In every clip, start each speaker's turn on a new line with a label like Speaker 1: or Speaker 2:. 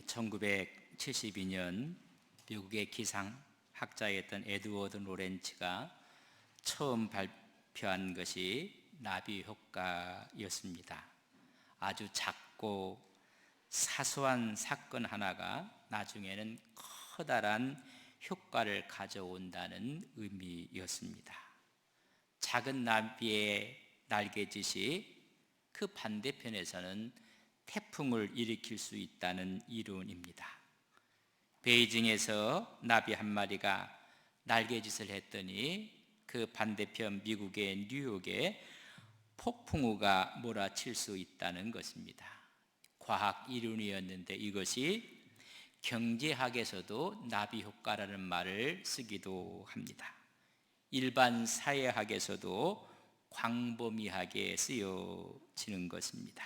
Speaker 1: 1972년 미국의 기상학자였던 에드워드 로렌츠가 처음 발표한 것이 나비 효과였습니다. 아주 작고 사소한 사건 하나가 나중에는 커다란 효과를 가져온다는 의미였습니다. 작은 나비의 날개짓이 그 반대편에서는 태풍을 일으킬 수 있다는 이론입니다. 베이징에서 나비 한 마리가 날개짓을 했더니 그 반대편 미국의 뉴욕에 폭풍우가 몰아칠 수 있다는 것입니다. 과학 이론이었는데 이것이 경제학에서도 나비 효과라는 말을 쓰기도 합니다. 일반 사회학에서도 광범위하게 쓰여지는 것입니다.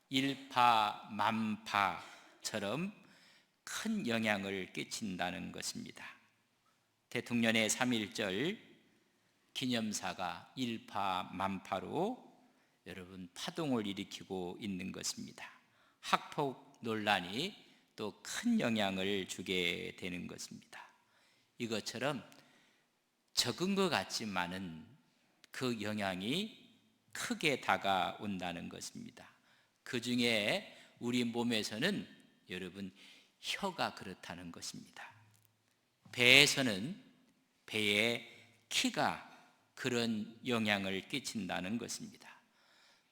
Speaker 1: 일파만파처럼 큰 영향을 끼친다는 것입니다. 대통령의 3.1절 기념사가 일파만파로 여러분 파동을 일으키고 있는 것입니다. 학폭 논란이 또 큰 영향을 주게 되는 것입니다. 이것처럼 적은 것 같지만은 그 영향이 크게 다가온다는 것입니다. 그 중에 우리 몸에서는 여러분 혀가 그렇다는 것입니다. 배에서는 배의 키가 그런 영향을 끼친다는 것입니다.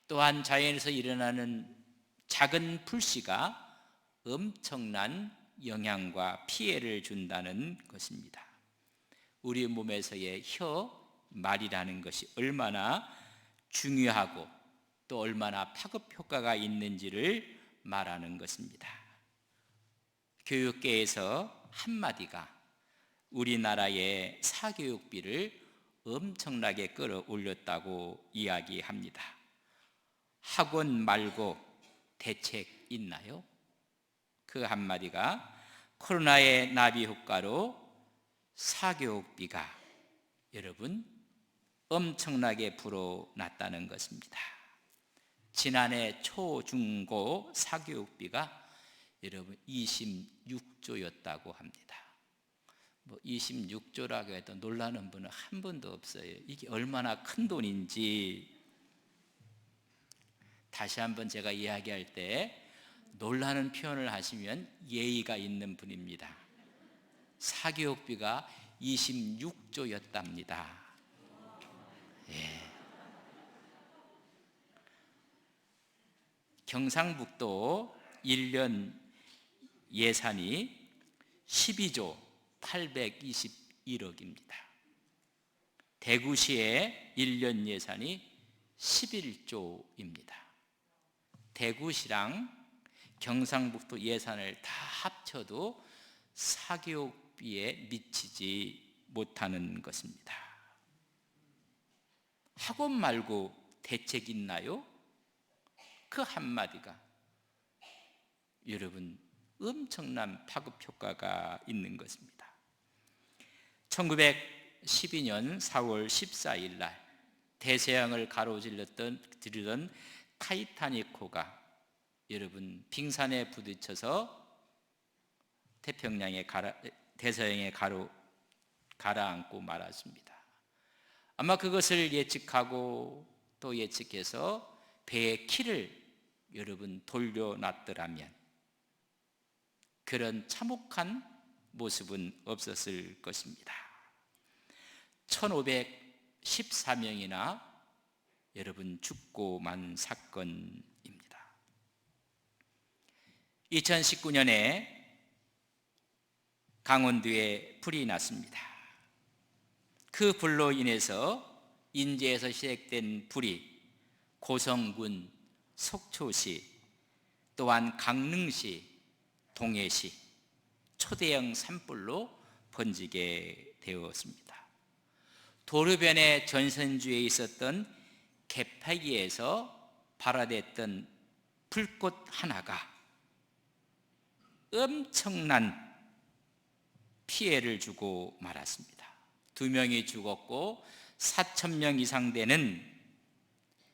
Speaker 1: 또한 자연에서 일어나는 작은 불씨가 엄청난 영향과 피해를 준다는 것입니다. 우리 몸에서의 말이라는 것이 얼마나 중요하고 또 얼마나 파급 효과가 있는지를 말하는 것입니다. 교육계에서 한마디가 우리나라의 사교육비를 엄청나게 끌어올렸다고 이야기합니다. 학원 말고 대책 있나요? 그 한마디가 코로나의 나비 효과로 사교육비가 여러분 엄청나게 불어났다는 것입니다. 지난해 초, 중, 고 사교육비가 여러분 26조였다고 합니다. 26조라고 해도 놀라는 분은 한 분도 없어요. 이게 얼마나 큰 돈인지 다시 한번 제가 이야기할 때 놀라는 표현을 하시면 예의가 있는 분입니다. 사교육비가 26조였답니다. 예. 경상북도 1년 예산이 12조 821억입니다. 대구시의 1년 예산이 11조입니다. 대구시랑 경상북도 예산을 다 합쳐도 사교육비에 미치지 못하는 것입니다. 학원 말고 대책 있나요? 그 한마디가 여러분 엄청난 파급 효과가 있는 것입니다. 1912년 4월 14일 날 대서양을 가로지르던 타이타닉호가 여러분 빙산에 부딪혀서 대서양에 가라앉고 말았습니다. 아마 그것을 예측하고 또 예측해서 배의 키를 여러분 돌려놨더라면 그런 참혹한 모습은 없었을 것입니다. 1514명이나 여러분 죽고 만 사건입니다. 2019년에 강원도에 불이 났습니다. 그 불로 인해서 인제에서 시작된 불이 고성군, 속초시, 또한 강릉시, 동해시 초대형 산불로 번지게 되었습니다. 도로변의 전선주에 있었던 갯파기에서 발화됐던 불꽃 하나가 엄청난 피해를 주고 말았습니다. 2명이 죽었고 4,000명 이상 되는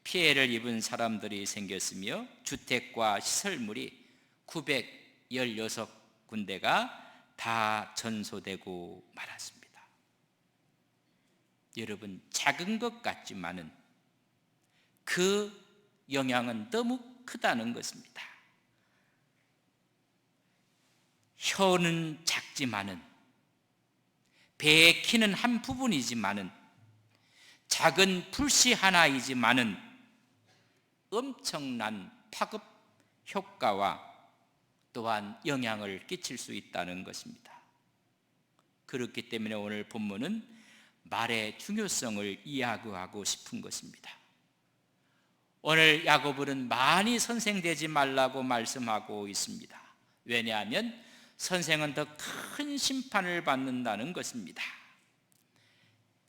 Speaker 1: 피해를 입은 사람들이 생겼으며 주택과 시설물이 16군데가 다 전소되고 말았습니다. 여러분, 작은 것 같지만은 그 영향은 너무 크다는 것입니다. 혀는 작지만은, 배의 키는 한 부분이지만은, 작은 불씨 하나이지만은 엄청난 파급 효과와 또한 영향을 끼칠 수 있다는 것입니다. 그렇기 때문에 오늘 본문은 말의 중요성을 이야기하고 싶은 것입니다. 오늘 야고보는 많이 선생되지 말라고 말씀하고 있습니다. 왜냐하면 선생은 더 큰 심판을 받는다는 것입니다.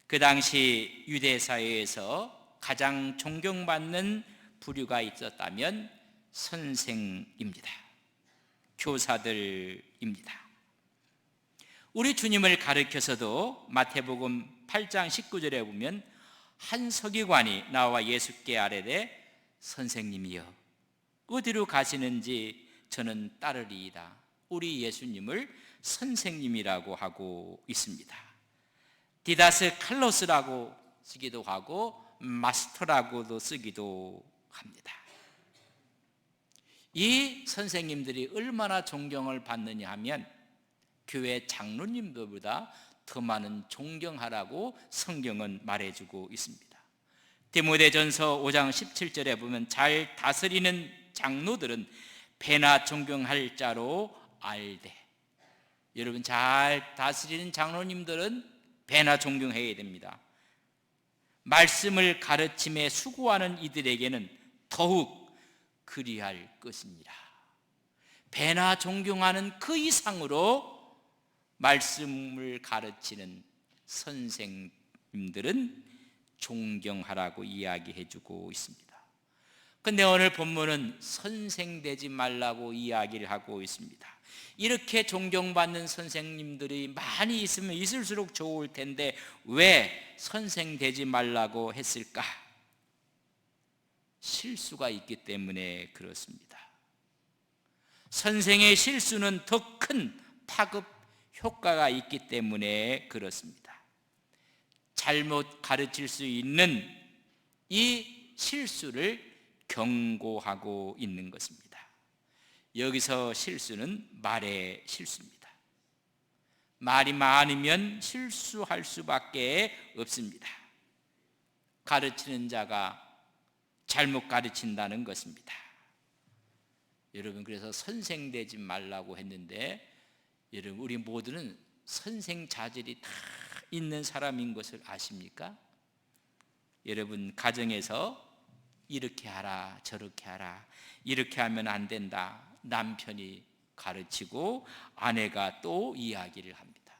Speaker 1: 그 당시 유대 사회에서 가장 존경받는 부류가 있었다면 선생입니다. 교사들입니다. 우리 주님을 가르쳐서도 마태복음 8장 19절에 보면 한 서기관이 나와 예수께 아뢰되 선생님이여 어디로 가시는지 저는 따르리이다. 우리 예수님을 선생님이라고 하고 있습니다. 디다스 칼로스라고 쓰기도 하고 마스터라고도 쓰기도 합니다. 이 선생님들이 얼마나 존경을 받느냐 하면 교회 장로님들보다 더 많은 존경하라고 성경은 말해주고 있습니다. 디모데전서 5장 17절에 보면 잘 다스리는 장로들은 배나 존경할 자로 알되, 여러분 잘 다스리는 장로님들은 배나 존경해야 됩니다. 말씀을 가르침에 수고하는 이들에게는 더욱 그리할 것이니라. 배나 존경하는 그 이상으로 말씀을 가르치는 선생님들은 존경하라고 이야기해주고 있습니다. 근데 오늘 본문은 선생되지 말라고 이야기를 하고 있습니다. 이렇게 존경받는 선생님들이 많이 있으면 있을수록 좋을 텐데 왜 선생되지 말라고 했을까? 실수가 있기 때문에 그렇습니다. 선생의 실수는 더 큰 파급 효과가 있기 때문에 그렇습니다. 잘못 가르칠 수 있는 이 실수를 경고하고 있는 것입니다. 여기서 실수는 말의 실수입니다. 말이 많으면 실수할 수밖에 없습니다. 가르치는 자가 잘못 가르친다는 것입니다. 여러분, 그래서 선생되지 말라고 했는데 여러분, 우리 모두는 선생 자질이 다 있는 사람인 것을 아십니까? 여러분, 가정에서 이렇게 하라 저렇게 하라, 이렇게 하면 안 된다, 남편이 가르치고 아내가 또 이야기를 합니다.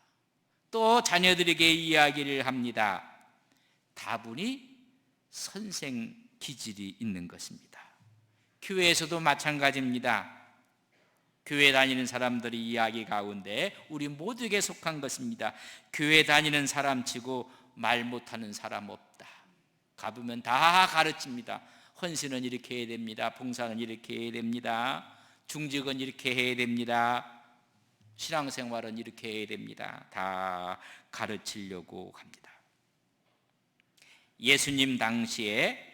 Speaker 1: 또 자녀들에게 이야기를 합니다. 다분히 선생 기질이 있는 것입니다. 교회에서도 마찬가지입니다. 교회 다니는 사람들의 이야기 가운데 우리 모두에게 속한 것입니다. 교회 다니는 사람 치고 말 못하는 사람 없다. 가보면 다 가르칩니다. 헌신은 이렇게 해야 됩니다. 봉사는 이렇게 해야 됩니다. 중직은 이렇게 해야 됩니다. 신앙생활은 이렇게 해야 됩니다. 다 가르치려고 합니다. 예수님 당시에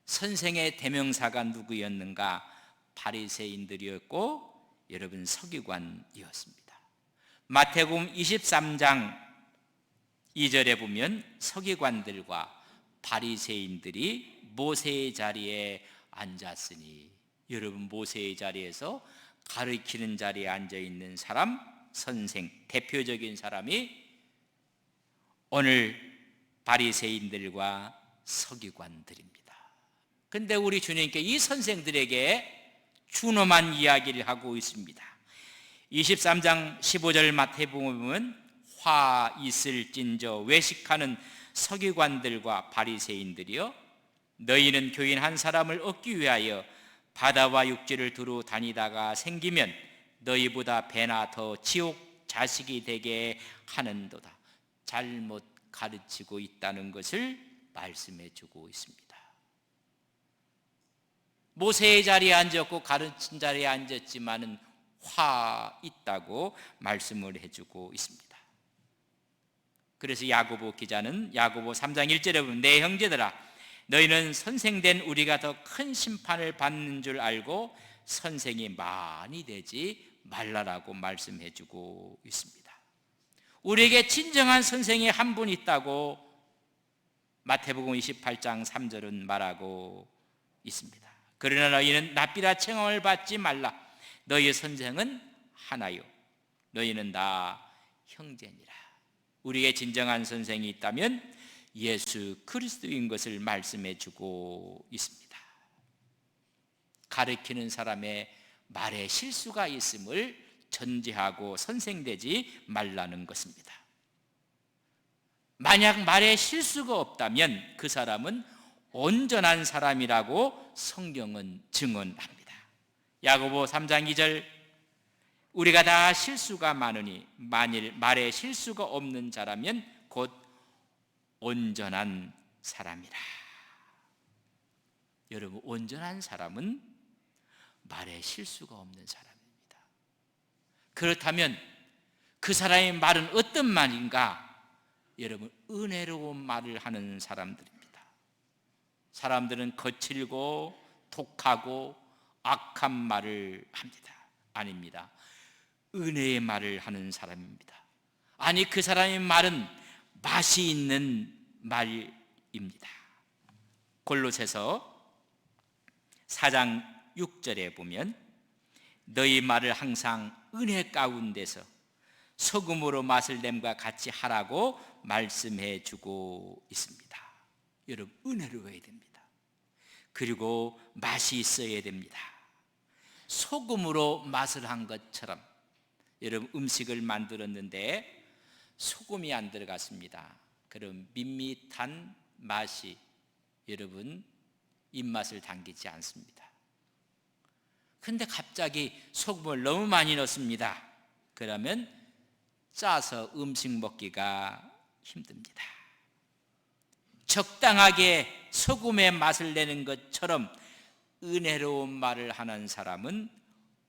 Speaker 1: 선생의 대명사가 누구였는가? 바리새인들이었고 여러분 서기관이었습니다. 마태복음 23장 2절에 보면 서기관들과 바리새인들이 모세의 자리에 앉았으니, 여러분 모세의 자리에서 가르치는 자리에 앉아있는 사람, 선생, 대표적인 사람이 오늘 바리새인들과 서기관들입니다. 근데 우리 주님께 이 선생들에게 준엄한 이야기를 하고 있습니다. 23장 15절 마태복음에 보면 화 있을진저 외식하는 서기관들과 바리새인들이여, 너희는 교인 한 사람을 얻기 위하여 바다와 육지를 두루 다니다가 생기면 너희보다 배나 더 지옥 자식이 되게 하는도다. 잘못 가르치고 있다는 것을 말씀해 주고 있습니다. 모세의 자리에 앉았고 가르친 자리에 앉았지만은 화 있다고 말씀을 해주고 있습니다. 그래서 야고보 기자는 야고보 3장 1절에 보면 내 형제들아 너희는 선생된 우리가 더 큰 심판을 받는 줄 알고 선생이 많이 되지 말라라고 말씀해주고 있습니다. 우리에게 진정한 선생이 한 분 있다고 마태복음 28장 3절은 말하고 있습니다. 그러나 너희는 납비라 청함을 받지 말라. 너희의 선생은 하나요 너희는 다 형제니라. 우리에게 진정한 선생이 있다면 예수 그리스도인 것을 말씀해 주고 있습니다. 가르치는 사람의 말에 실수가 있음을 전제하고 선생되지 말라는 것입니다. 만약 말에 실수가 없다면 그 사람은 온전한 사람이라고 성경은 증언합니다. 야고보 3장 2절 우리가 다 실수가 많으니 만일 말에 실수가 없는 자라면 곧 온전한 사람이라. 여러분, 온전한 사람은 말에 실수가 없는 사람입니다. 그렇다면 그 사람의 말은 어떤 말인가? 여러분, 은혜로운 말을 하는 사람들입니다. 사람들은 거칠고 독하고 악한 말을 합니다. 아닙니다. 은혜의 말을 하는 사람입니다. 아니, 그 사람의 말은 맛이 있는 말입니다. 골로새서 4장 6절에 보면 너희 말을 항상 은혜 가운데서 소금으로 맛을 냄과 같이 하라고 말씀해 주고 있습니다. 여러분, 은혜로워야 됩니다. 그리고 맛이 있어야 됩니다. 소금으로 맛을 한 것처럼 여러분, 음식을 만들었는데 소금이 안 들어갔습니다. 그럼 밋밋한 맛이 여러분 입맛을 당기지 않습니다. 그런데 갑자기 소금을 너무 많이 넣습니다. 그러면 짜서 음식 먹기가 힘듭니다. 적당하게 소금의 맛을 내는 것처럼 은혜로운 말을 하는 사람은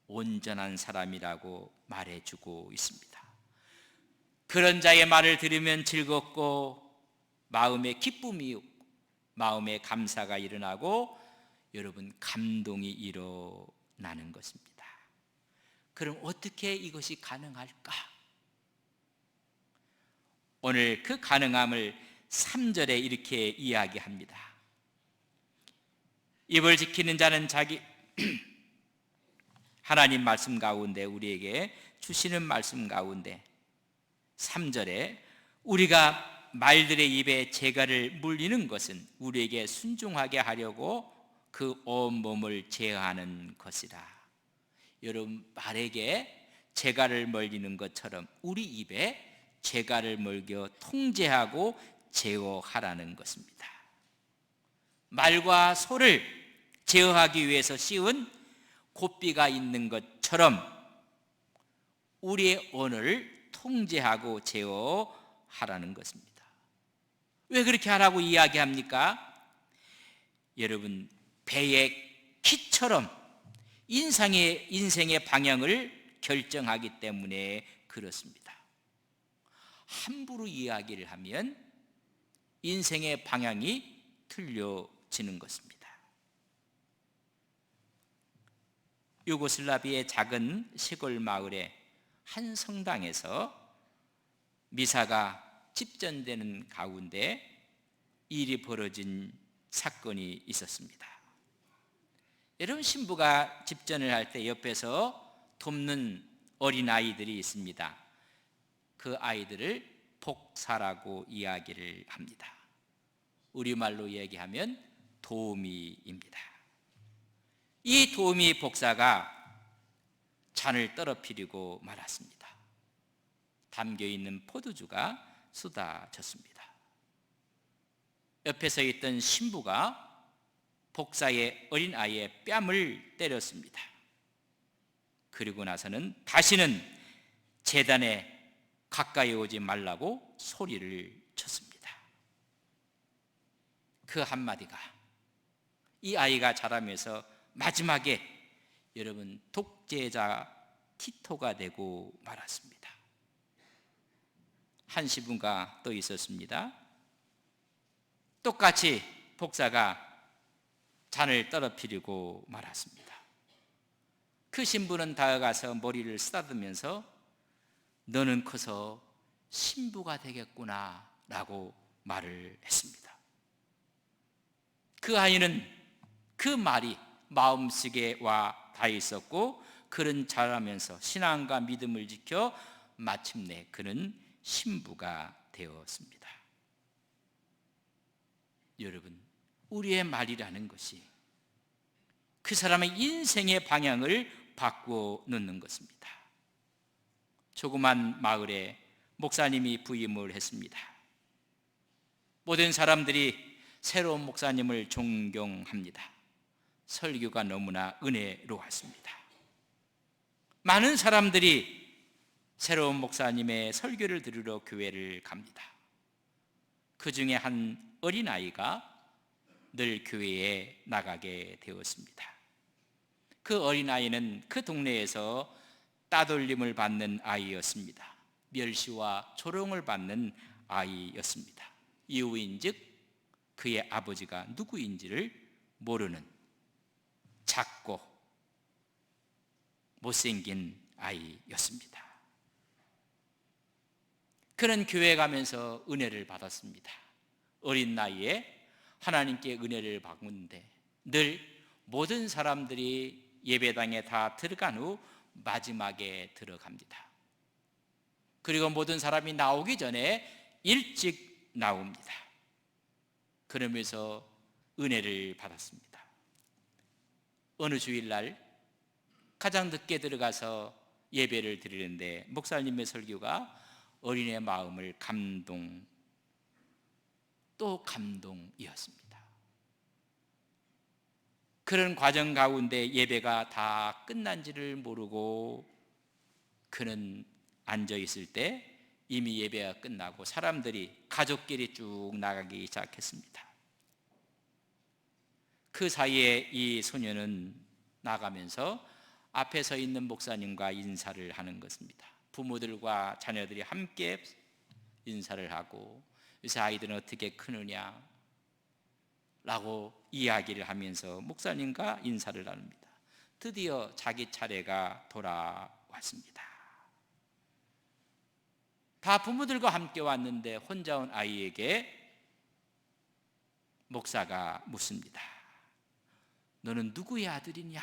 Speaker 1: 온전한 사람이라고 말해주고 있습니다. 그런 자의 말을 들으면 즐겁고 마음에 기쁨이 있고 마음에 감사가 일어나고 여러분 감동이 일어나는 것입니다. 그럼 어떻게 이것이 가능할까? 오늘 그 가능함을 3절에 이렇게 이야기합니다. 입을 지키는 자는 자기 하나님 말씀 가운데 우리에게 주시는 말씀 가운데 3절에 우리가 말들의 입에 재갈을 물리는 것은 우리에게 순종하게 하려고 그 온몸을 제어하는 것이라. 여러분, 말에게 재갈을 물리는 것처럼 우리 입에 재갈을 물겨 통제하고 제어하라는 것입니다. 말과 소를 제어하기 위해서 씌운 고삐가 있는 것처럼 우리의 언어를 통제하고 제어하라는 것입니다. 왜 그렇게 하라고 이야기합니까? 여러분, 배의 키처럼 인생의 방향을 결정하기 때문에 그렇습니다. 함부로 이야기를 하면 인생의 방향이 틀려지는 것입니다. 유고슬라비아의 작은 시골 마을의 한 성당에서 미사가 집전되는 가운데 일이 벌어진 사건이 있었습니다. 여러분, 신부가 집전을 할 때 옆에서 돕는 어린아이들이 있습니다. 그 아이들을 복사라고 이야기를 합니다. 우리말로 얘기하면 도우미입니다. 이 도우미 복사가 잔을 떨어뜨리고 말았습니다. 담겨있는 포도주가 쏟아졌습니다. 옆에 서 있던 신부가 복사의 어린아이의 뺨을 때렸습니다. 그리고 나서는 다시는 제단에 가까이 오지 말라고 소리를 쳤습니다. 그 한마디가 이 아이가 자라면서 마지막에 여러분 독재자 티토가 되고 말았습니다. 한 시부가 또 있었습니다. 똑같이 복사가 잔을 떨어뜨리고 말았습니다. 그 신부는 다가가서 머리를 쓰다듬으면서 너는 커서 신부가 되겠구나 라고 말을 했습니다. 그 아이는 그 말이 마음속에 와 닿아 있었고 그는 자라면서 신앙과 믿음을 지켜 마침내 그는 신부가 되었습니다. 여러분, 우리의 말이라는 것이 그 사람의 인생의 방향을 바꾸어 놓는 것입니다. 조그만 마을에 목사님이 부임을 했습니다. 모든 사람들이 새로운 목사님을 존경합니다. 설교가 너무나 은혜로웠습니다. 많은 사람들이 새로운 목사님의 설교를 들으러 교회를 갑니다. 그 중에 한 어린아이가 늘 교회에 나가게 되었습니다. 그 어린아이는 그 동네에서 따돌림을 받는 아이였습니다. 멸시와 조롱을 받는 아이였습니다. 이유인즉 그의 아버지가 누구인지를 모르는 작고 못생긴 아이였습니다. 그는 교회에 가면서 은혜를 받았습니다. 어린 나이에 하나님께 은혜를 받는데 늘 모든 사람들이 예배당에 다 들어간 후 마지막에 들어갑니다. 그리고 모든 사람이 나오기 전에 일찍 나옵니다. 그러면서 은혜를 받았습니다. 어느 주일날 가장 늦게 들어가서 예배를 드리는데 목사님의 설교가 어린의 마음을 또 감동이었습니다. 그런 과정 가운데 예배가 다 끝난지를 모르고 그는 앉아 있을 때 이미 예배가 끝나고 사람들이 가족끼리 쭉 나가기 시작했습니다. 그 사이에 이 소녀는 나가면서 앞에 서 있는 목사님과 인사를 하는 것입니다. 부모들과 자녀들이 함께 인사를 하고 요새 아이들은 어떻게 크느냐 라고 이야기를 하면서 목사님과 인사를 나눕니다. 드디어 자기 차례가 돌아왔습니다. 다 부모들과 함께 왔는데 혼자 온 아이에게 목사가 묻습니다. 너는 누구의 아들이냐?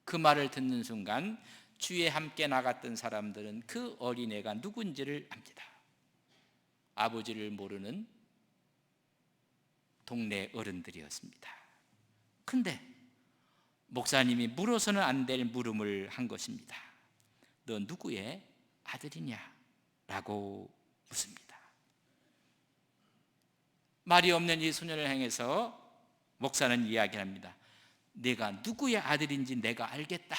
Speaker 1: 그 말을 듣는 순간 주에 함께 나갔던 사람들은 그 어린애가 누군지를 압니다. 아버지를 모르는 동네 어른들이었습니다. 근데 목사님이 물어서는 안 될 물음을 한 것입니다. 너 누구의 아들이냐? 라고 묻습니다. 말이 없는 이 소년을 향해서 목사는 이야기합니다. 내가 누구의 아들인지 내가 알겠다.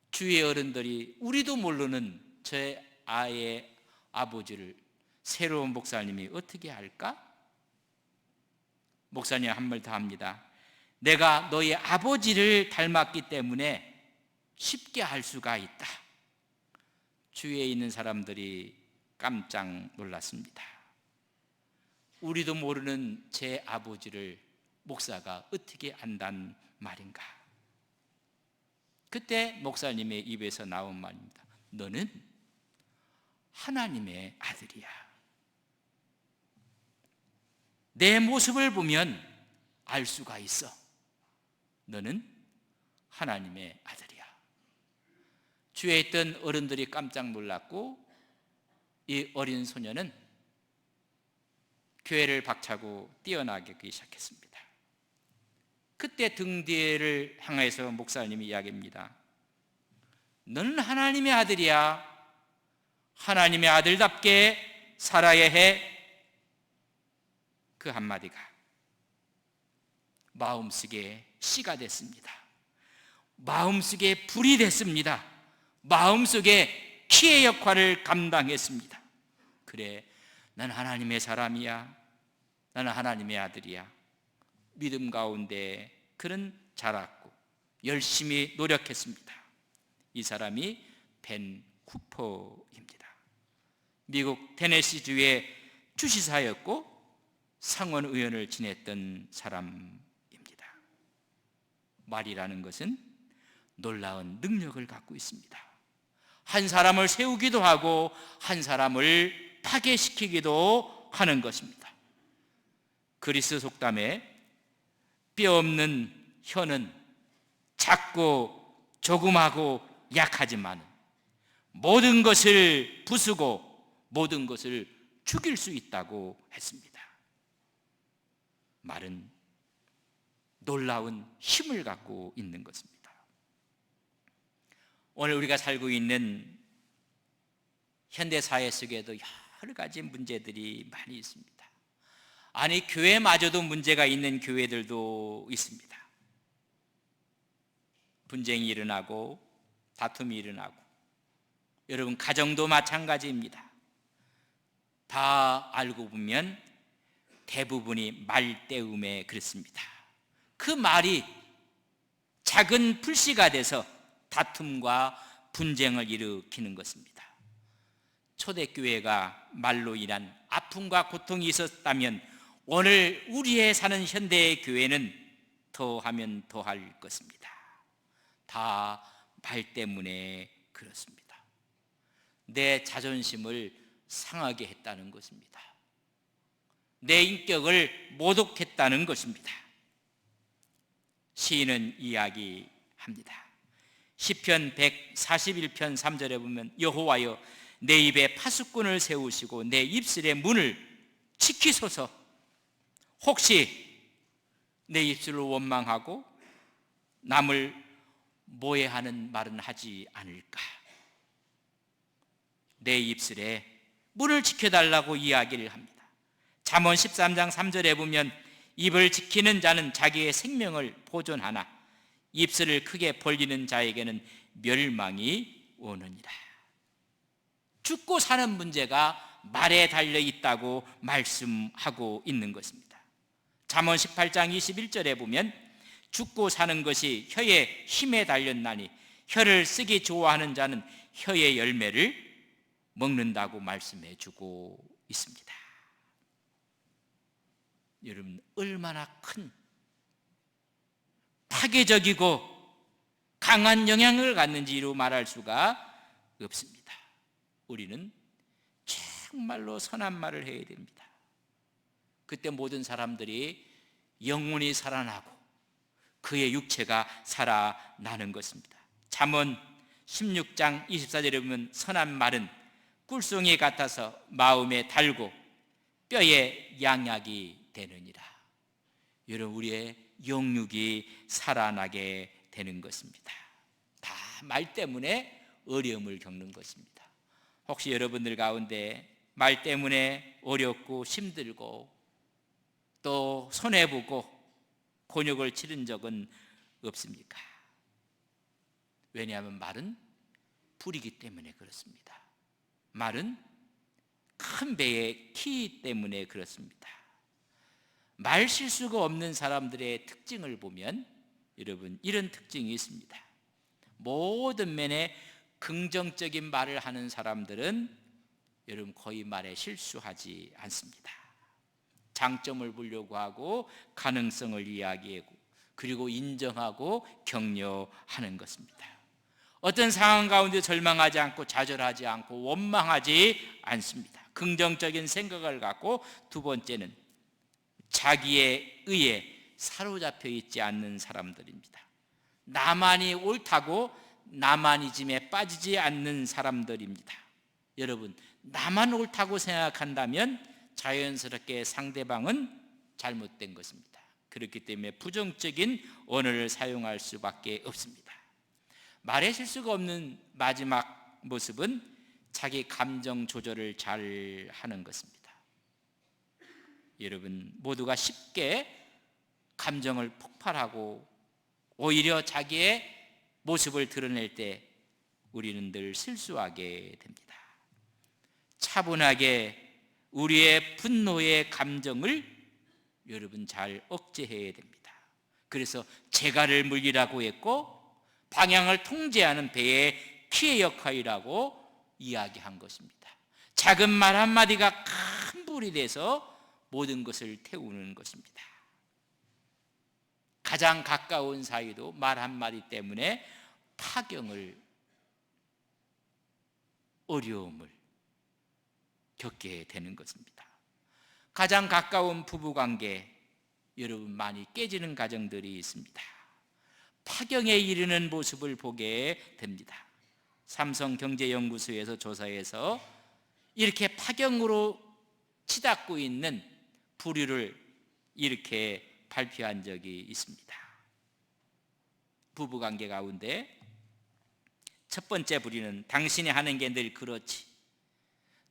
Speaker 1: 주의 어른들이 우리도 모르는 제 아이의 아버지를 새로운 목사님이 어떻게 알까? 목사님 한 말 더 합니다. 내가 너의 아버지를 닮았기 때문에 쉽게 알 수가 있다. 주위에 있는 사람들이 깜짝 놀랐습니다. 우리도 모르는 제 아버지를 목사가 어떻게 안단 말인가? 그때 목사님의 입에서 나온 말입니다. 너는 하나님의 아들이야. 내 모습을 보면 알 수가 있어. 너는 하나님의 아들이야. 주위에 있던 어른들이 깜짝 놀랐고 이 어린 소녀는 교회를 박차고 뛰어나기 시작했습니다. 그때 등 뒤를 향해서 목사님이 이야기합니다. 너는 하나님의 아들이야. 하나님의 아들답게 살아야 해. 그 한마디가 마음속에 씨가 됐습니다. 마음속에 불이 됐습니다. 마음속에 키의 역할을 감당했습니다. 그래, 난 하나님의 사람이야. 나는 하나님의 아들이야. 믿음 가운데 그는 자랐고 열심히 노력했습니다. 이 사람이 벤 쿠퍼입니다. 미국 테네시주의 주지사였고 상원 의원을 지냈던 사람입니다. 말이라는 것은 놀라운 능력을 갖고 있습니다. 한 사람을 세우기도 하고 한 사람을 파괴시키기도 하는 것입니다. 그리스 속담에 뼈 없는 혀는 작고 조그마하고 약하지만 모든 것을 부수고 모든 것을 죽일 수 있다고 했습니다. 말은 놀라운 힘을 갖고 있는 것입니다. 오늘 우리가 살고 있는 현대사회 속에도 여러 가지 문제들이 많이 있습니다. 아니, 교회마저도 문제가 있는 교회들도 있습니다. 분쟁이 일어나고 다툼이 일어나고, 여러분 가정도 마찬가지입니다. 다 알고 보면 대부분이 말 때문에 그렇습니다. 그 말이 작은 불씨가 돼서 다툼과 분쟁을 일으키는 것입니다. 초대교회가 말로 인한 아픔과 고통이 있었다면 오늘 우리의 사는 현대의 교회는 더하면 더할 것입니다. 다 말 때문에 그렇습니다. 내 자존심을 상하게 했다는 것입니다. 내 인격을 모독했다는 것입니다. 시인은 이야기합니다. 시편 141편 3절에 보면 여호와여 내 입에 파수꾼을 세우시고 내 입술의 문을 지키소서. 혹시 내 입술을 원망하고 남을 모해하는 말은 하지 않을까? 내 입술에 문을 지켜달라고 이야기를 합니다. 잠언 13장 3절에 보면 입을 지키는 자는 자기의 생명을 보존하나 입술을 크게 벌리는 자에게는 멸망이 오느니라. 죽고 사는 문제가 말에 달려 있다고 말씀하고 있는 것입니다. 잠언 18장 21절에 보면 죽고 사는 것이 혀의 힘에 달렸나니 혀를 쓰기 좋아하는 자는 혀의 열매를 먹는다고 말씀해 주고 있습니다. 여러분, 얼마나 큰 파괴적이고 강한 영향을 갖는지 이루 말할 수가 없습니다. 우리는 정말로 선한 말을 해야 됩니다. 그때 모든 사람들이 영혼이 살아나고 그의 육체가 살아나는 것입니다. 잠언 16장 24절에 보면 선한 말은 꿀송이 같아서 마음에 달고 뼈에 양약이 되느니라. 여러분, 우리의 영육이 살아나게 되는 것입니다. 다 말 때문에 어려움을 겪는 것입니다. 혹시 여러분들 가운데 말 때문에 어렵고 힘들고 또 손해보고 곤욕을 치른 적은 없습니까? 왜냐하면 말은 불이기 때문에 그렇습니다. 말은 큰 배의 키 때문에 그렇습니다. 말 실수가 없는 사람들의 특징을 보면 여러분, 이런 특징이 있습니다. 모든 면에 긍정적인 말을 하는 사람들은 여러분 거의 말에 실수하지 않습니다. 장점을 보려고 하고 가능성을 이야기하고 그리고 인정하고 격려하는 것입니다. 어떤 상황 가운데 절망하지 않고 좌절하지 않고 원망하지 않습니다. 긍정적인 생각을 갖고, 두 번째는 자기의 의에 사로잡혀 있지 않는 사람들입니다. 나만이 옳다고 나만이즘에 빠지지 않는 사람들입니다. 여러분, 나만 옳다고 생각한다면 자연스럽게 상대방은 잘못된 것입니다. 그렇기 때문에 부정적인 언어를 사용할 수밖에 없습니다. 말에 실수가 없는 마지막 모습은 자기 감정 조절을 잘 하는 것입니다. 여러분, 모두가 쉽게 감정을 폭발하고 오히려 자기의 모습을 드러낼 때 우리는 늘 실수하게 됩니다. 차분하게 우리의 분노의 감정을 여러분 잘 억제해야 됩니다. 그래서 재갈을 물리라고 했고 방향을 통제하는 배의 키의 역할이라고 이야기한 것입니다. 작은 말 한마디가 큰 불이 돼서 모든 것을 태우는 것입니다. 가장 가까운 사이도 말 한마디 때문에 파경을, 어려움을 겪게 되는 것입니다. 가장 가까운 부부관계, 여러분 많이 깨지는 가정들이 있습니다. 파경에 이르는 모습을 보게 됩니다. 삼성경제연구소에서 조사해서 이렇게 파경으로 치닫고 있는 부류를 이렇게 발표한 적이 있습니다. 부부관계 가운데 첫 번째 부류는 당신이 하는 게 늘 그렇지,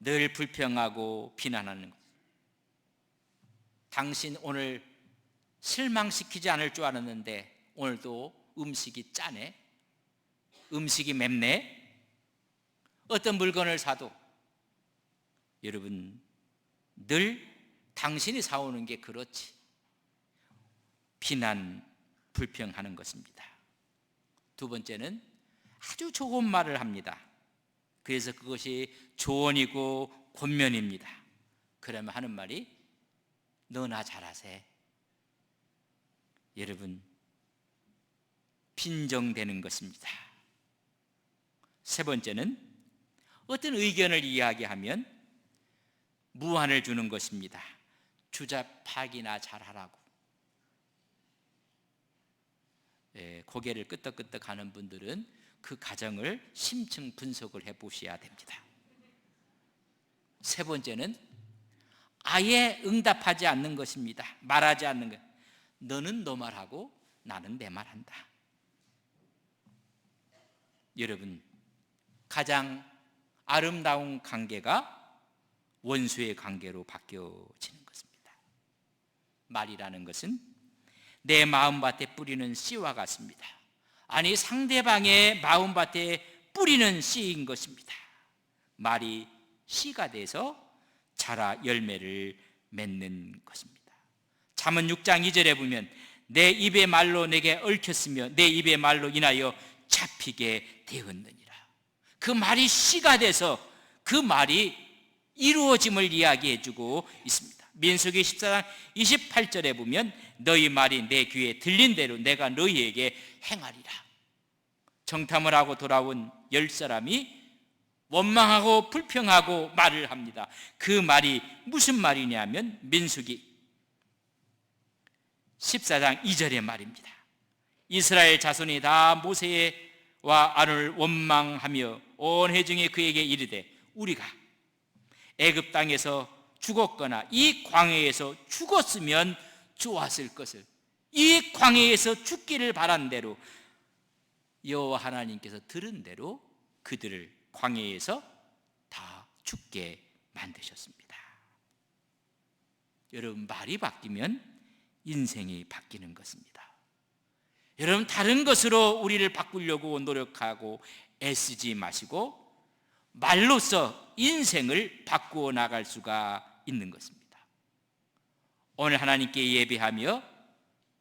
Speaker 1: 늘 불평하고 비난하는 것. 당신 오늘 실망시키지 않을 줄 알았는데 오늘도 음식이 짜네, 음식이 맵네. 어떤 물건을 사도 여러분 늘 당신이 사오는 게 그렇지, 비난, 불평하는 것입니다. 두 번째는 아주 좋은 말을 합니다. 그래서 그것이 조언이고 권면입니다. 그러면 하는 말이 너나 잘하세. 여러분 빈정되는 것입니다. 세 번째는 어떤 의견을 이야기하면 무안을 주는 것입니다. 주잡하기나 잘하라고. 고개를 끄덕끄덕 하는 분들은 그 가정을 심층 분석을 해보셔야 됩니다. 세 번째는 아예 응답하지 않는 것입니다. 말하지 않는 것. 너는 너 말하고 나는 내 말한다. 여러분 가장 아름다운 관계가 원수의 관계로 바뀌어지는 것입니다. 말이라는 것은 내 마음밭에 뿌리는 씨와 같습니다. 아니 상대방의 마음밭에 뿌리는 씨인 것입니다. 말이 씨가 돼서 자라 열매를 맺는 것입니다. 잠언 6장 2절에 보면 내 입의 말로 내게 얽혔으며 내 입의 말로 인하여 잡히게 되었느니라. 그 말이 씨가 돼서 그 말이 이루어짐을 이야기해 주고 있습니다. 민수기 14장 28절에 보면 너희 말이 내 귀에 들린 대로 내가 너희에게 행하리라. 정탐을 하고 돌아온 10사람이 원망하고 불평하고 말을 합니다. 그 말이 무슨 말이냐면 민수기 14장 2절의 말입니다. 이스라엘 자손이 다 모세와 아론을 원망하며 온 회중이 그에게 이르되 우리가 애굽 땅에서 죽었거나 이 광야에서 죽었으면 좋았을 것을, 이 광야에서 죽기를 바란 대로 여호와 하나님께서 들은 대로 그들을 광야에서 다 죽게 만드셨습니다. 여러분 말이 바뀌면 인생이 바뀌는 것입니다. 여러분 다른 것으로 우리를 바꾸려고 노력하고 애쓰지 마시고 말로써 인생을 바꾸어 나갈 수가 있는 것입니다. 오늘 하나님께 예배하며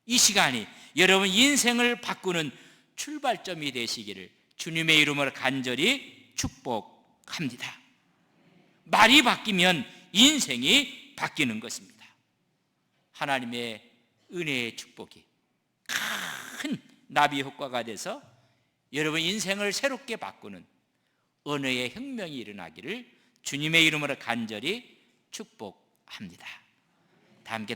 Speaker 1: 이 시간이 여러분 인생을 바꾸는 출발점이 되시기를 주님의 이름으로 간절히 축복합니다. 말이 바뀌면 인생이 바뀌는 것입니다. 하나님의 은혜의 축복이 큰 나비 효과가 돼서 여러분 인생을 새롭게 바꾸는 언어의 혁명이 일어나기를 주님의 이름으로 간절히 축복합니다. 다 함께